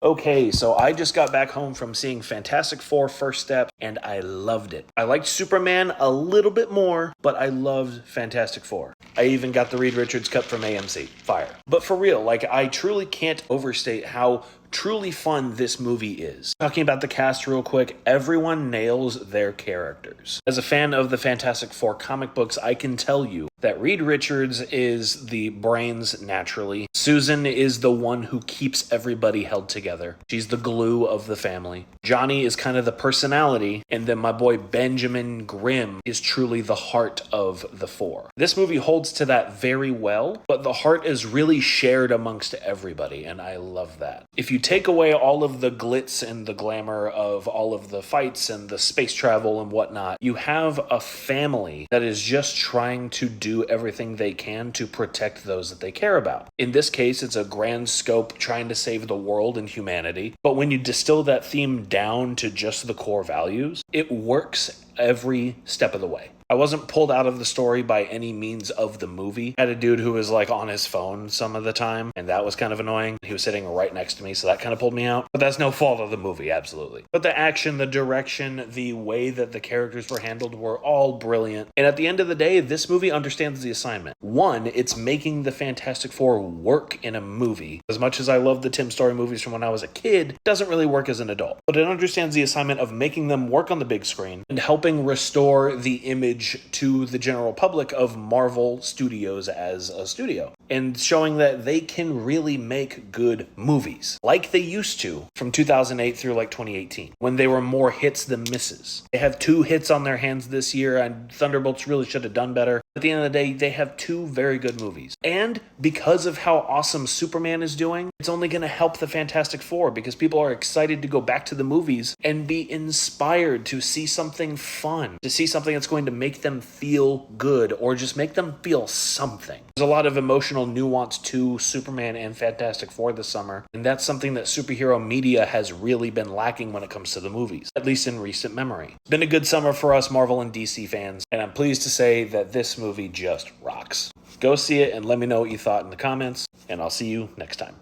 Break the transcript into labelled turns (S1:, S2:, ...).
S1: Okay, so I just got back home from seeing Fantastic Four First Step, and I loved it. I liked Superman a little bit more, but I loved Fantastic Four. I even got the Reed Richards cut from AMC. Fire. But for real, I truly can't overstate how truly fun this movie is. Talking about the cast real quick, everyone nails their characters. As a fan of the Fantastic Four comic books, I can tell you that Reed Richards is the brains naturally. Susan is the one who keeps everybody held together. She's the glue of the family. Johnny is kind of the personality, and then my boy Benjamin Grimm is truly the heart of the four. This movie holds to that very well, but the heart is really shared amongst everybody, and I love that. If you take away all of the glitz and the glamour of all of the fights and the space travel and whatnot, you have a family that is just trying to do everything they can to protect those that they care about. In this case, it's a grand scope trying to save the world and humanity, but when you distill that theme down to just the core values, it works every step of the way. I wasn't pulled out of the story by any means of the movie. I had a dude who was on his phone some of the time, and that was kind of annoying. He was sitting right next to me, so that kind of pulled me out. But that's no fault of the movie, absolutely. But the action, the direction, the way that the characters were handled were all brilliant. And at the end of the day, this movie understands the assignment. One, it's making the Fantastic Four work in a movie. As much as I love the Tim Story movies from when I was a kid, it doesn't really work as an adult. But it understands the assignment of making them work on the big screen and helping restore the image to the general public of Marvel Studios as a studio, and showing that they can really make good movies like they used to from 2008 through 2018, when they were more hits than misses. They have 2 hits on their hands this year, and Thunderbolts really should have done better. At the end of the day, they have 2 very good movies. And because of how awesome Superman is doing, it's only going to help the Fantastic Four, because people are excited to go back to the movies and be inspired to see something fun, to see something that's going to make them feel good, or just make them feel something. There's a lot of emotional nuance to Superman and Fantastic Four this summer, and that's something that superhero media has really been lacking when it comes to the movies, at least in recent memory. It's been a good summer for us Marvel and DC fans, and I'm pleased to say that this movie just rocks. Go see it and let me know what you thought in the comments, and I'll see you next time.